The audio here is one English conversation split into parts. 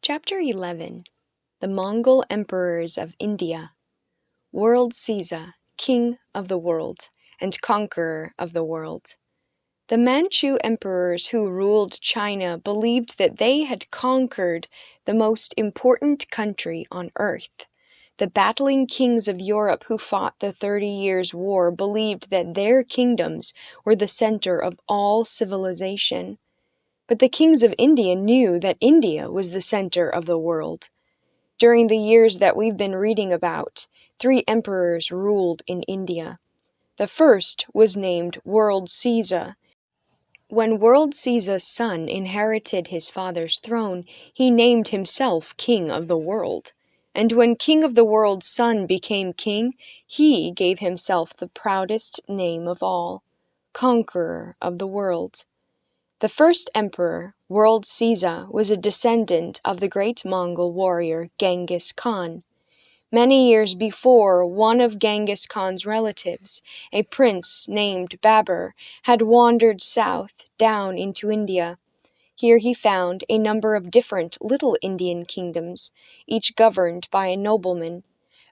Chapter 11 The Mongol Emperors of India. World Caesar, King of the World, and Conqueror of the World. The Manchu emperors who ruled China believed that they had conquered the most important country on earth. The battling kings of Europe who fought the 30 Years' War believed that their kingdoms were the center of all civilization. But the kings of India knew that India was the center of the world. During the years that we've been reading about, 3 emperors ruled in India. The first was named World Caesar. When World Caesar's son inherited his father's throne, he named himself King of the World. And when King of the World's son became king, he gave himself the proudest name of all, Conqueror of the World. The first emperor, World Caesar, was a descendant of the great Mongol warrior Genghis Khan. Many years before, one of Genghis Khan's relatives, a prince named Babur, had wandered south down into India. Here he found a number of different little Indian kingdoms, each governed by a nobleman.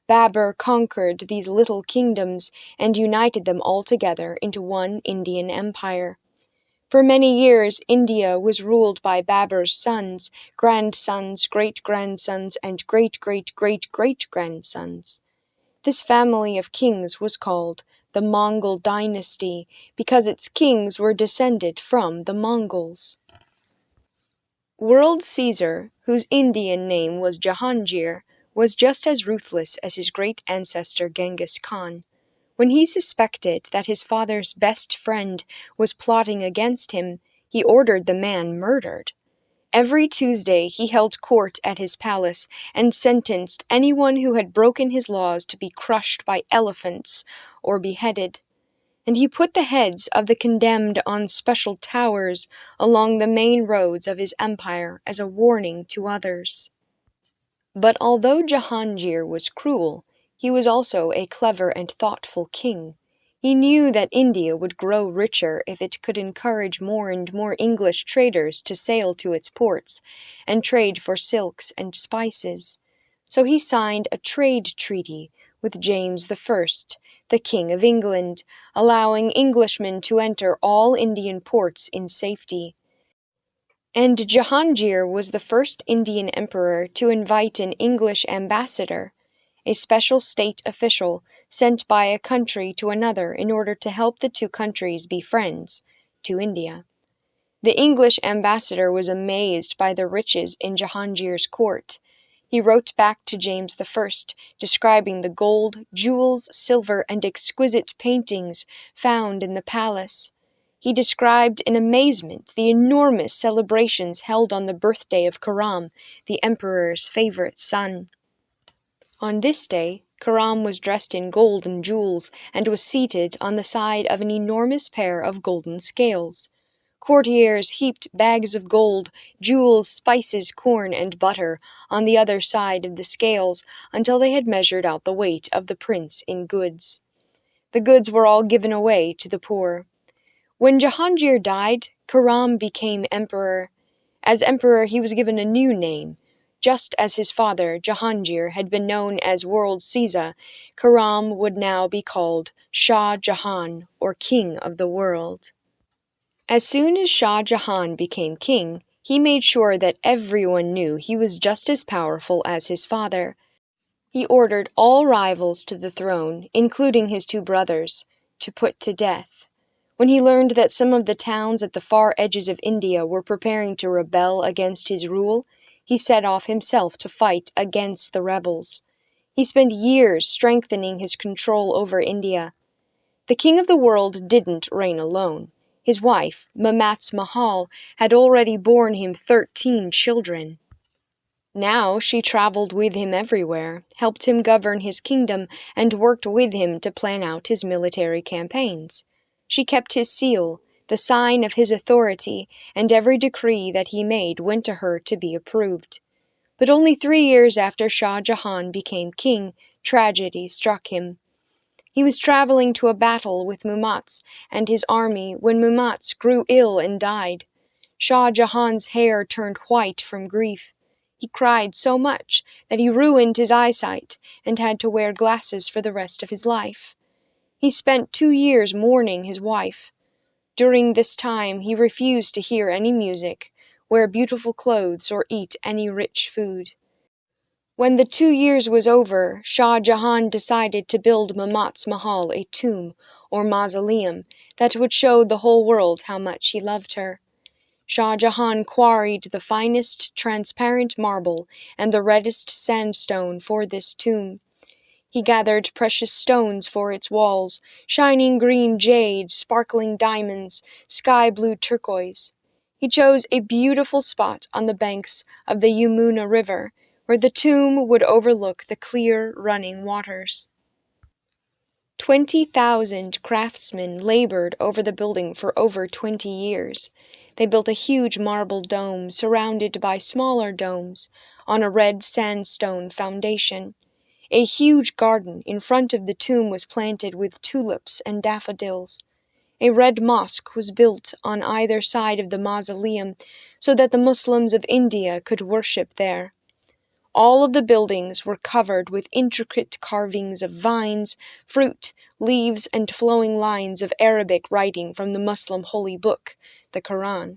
Babur conquered these little kingdoms and united them all together into one Indian empire. For many years, India was ruled by Babur's sons, grandsons, great-grandsons, and great-great-great-great-grandsons. This family of kings was called the Mongol dynasty because its kings were descended from the Mongols. World Caesar, whose Indian name was Jahangir, was just as ruthless as his great ancestor Genghis Khan. When he suspected that his father's best friend was plotting against him, he ordered the man murdered. Every Tuesday he held court at his palace and sentenced anyone who had broken his laws to be crushed by elephants or beheaded. And he put the heads of the condemned on special towers along the main roads of his empire as a warning to others. But although Jahangir was cruel, he was also a clever and thoughtful king. He knew that India would grow richer if it could encourage more and more English traders to sail to its ports and trade for silks and spices. So he signed a trade treaty with James I, the King of England, allowing Englishmen to enter all Indian ports in safety. And Jahangir was the first Indian emperor to invite an English ambassador, a special state official sent by a country to another in order to help the 2 countries be friends, to India. The English ambassador was amazed by the riches in Jahangir's court. He wrote back to James I, describing the gold, jewels, silver, and exquisite paintings found in the palace. He described in amazement the enormous celebrations held on the birthday of Khurram, the emperor's favorite son. On this day, Khurram was dressed in gold and jewels and was seated on the side of an enormous pair of golden scales. Courtiers heaped bags of gold, jewels, spices, corn, and butter on the other side of the scales until they had measured out the weight of the prince in goods. The goods were all given away to the poor. When Jahangir died, Khurram became emperor. As emperor, he was given a new name. Just as his father, Jahangir, had been known as World Caesar, Khurram would now be called Shah Jahan, or King of the World. As soon as Shah Jahan became king, he made sure that everyone knew he was just as powerful as his father. He ordered all rivals to the throne, including his 2 brothers, to put to death. When he learned that some of the towns at the far edges of India were preparing to rebel against his rule, he set off himself to fight against the rebels. He spent years strengthening his control over India. The King of the World didn't reign alone. His wife, Mamat's Mahal, had already borne him 13 children. Now she traveled with him everywhere, helped him govern his kingdom, and worked with him to plan out his military campaigns. She kept his seal, the sign of his authority, and every decree that he made went to her to be approved. But only 3 years after Shah Jahan became king, tragedy struck him. He was traveling to a battle with Mumatz and his army when Mumatz grew ill and died. Shah Jahan's hair turned white from grief. He cried so much that he ruined his eyesight and had to wear glasses for the rest of his life. He spent 2 years mourning his wife. During this time he refused to hear any music, wear beautiful clothes, or eat any rich food. When the 2 years was over, Shah Jahan decided to build Mama's Mahal a tomb, or mausoleum, that would show the whole world how much he loved her. Shah Jahan quarried the finest transparent marble and the reddest sandstone for this tomb. He gathered precious stones for its walls, shining green jade, sparkling diamonds, sky-blue turquoise. He chose a beautiful spot on the banks of the Yamuna River, where the tomb would overlook the clear, running waters. 20,000 craftsmen labored over the building for over 20 years. They built a huge marble dome surrounded by smaller domes on a red sandstone foundation. A huge garden in front of the tomb was planted with tulips and daffodils. A red mosque was built on either side of the mausoleum so that the Muslims of India could worship there. All of the buildings were covered with intricate carvings of vines, fruit, leaves, and flowing lines of Arabic writing from the Muslim holy book, the Quran.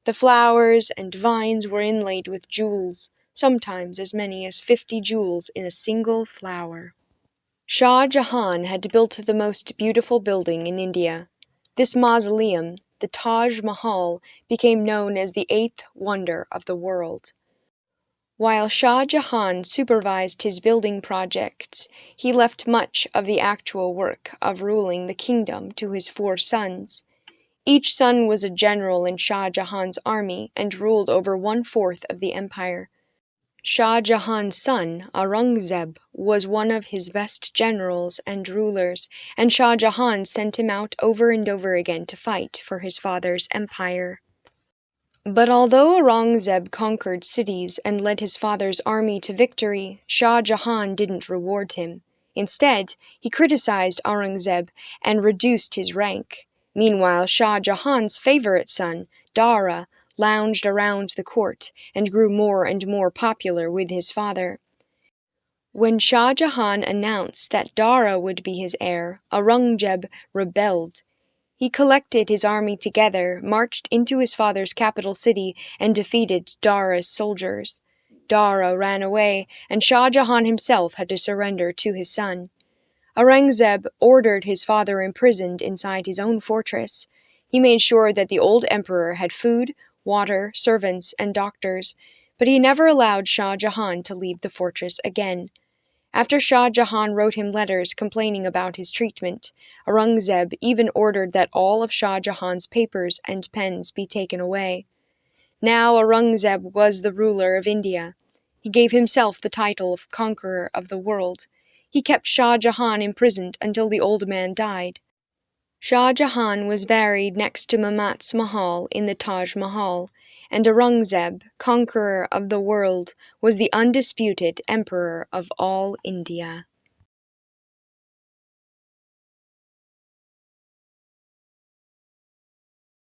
The flowers and vines were inlaid with jewels, sometimes as many as 50 jewels in a single flower. Shah Jahan had built the most beautiful building in India. This mausoleum, the Taj Mahal, became known as the 8th wonder of the world. While Shah Jahan supervised his building projects, he left much of the actual work of ruling the kingdom to his 4 sons. Each son was a general in Shah Jahan's army and ruled over 1/4 of the empire. Shah Jahan's son, Aurangzeb, was one of his best generals and rulers, and Shah Jahan sent him out over and over again to fight for his father's empire. But although Aurangzeb conquered cities and led his father's army to victory, Shah Jahan didn't reward him. Instead, he criticized Aurangzeb and reduced his rank. Meanwhile, Shah Jahan's favorite son, Dara, lounged around the court and grew more and more popular with his father. When Shah Jahan announced that Dara would be his heir, Aurangzeb rebelled. He collected his army together, marched into his father's capital city, and defeated Dara's soldiers. Dara ran away, and Shah Jahan himself had to surrender to his son. Aurangzeb ordered his father imprisoned inside his own fortress. He made sure that the old emperor had food, water, servants, and doctors, but he never allowed Shah Jahan to leave the fortress again. After Shah Jahan wrote him letters complaining about his treatment, Aurangzeb even ordered that all of Shah Jahan's papers and pens be taken away. Now Aurangzeb was the ruler of India. He gave himself the title of conqueror of the world. He kept Shah Jahan imprisoned until the old man died. Shah Jahan was buried next to Mama's Mahal in the Taj Mahal, and Aurangzeb, conqueror of the world, was the undisputed emperor of all India.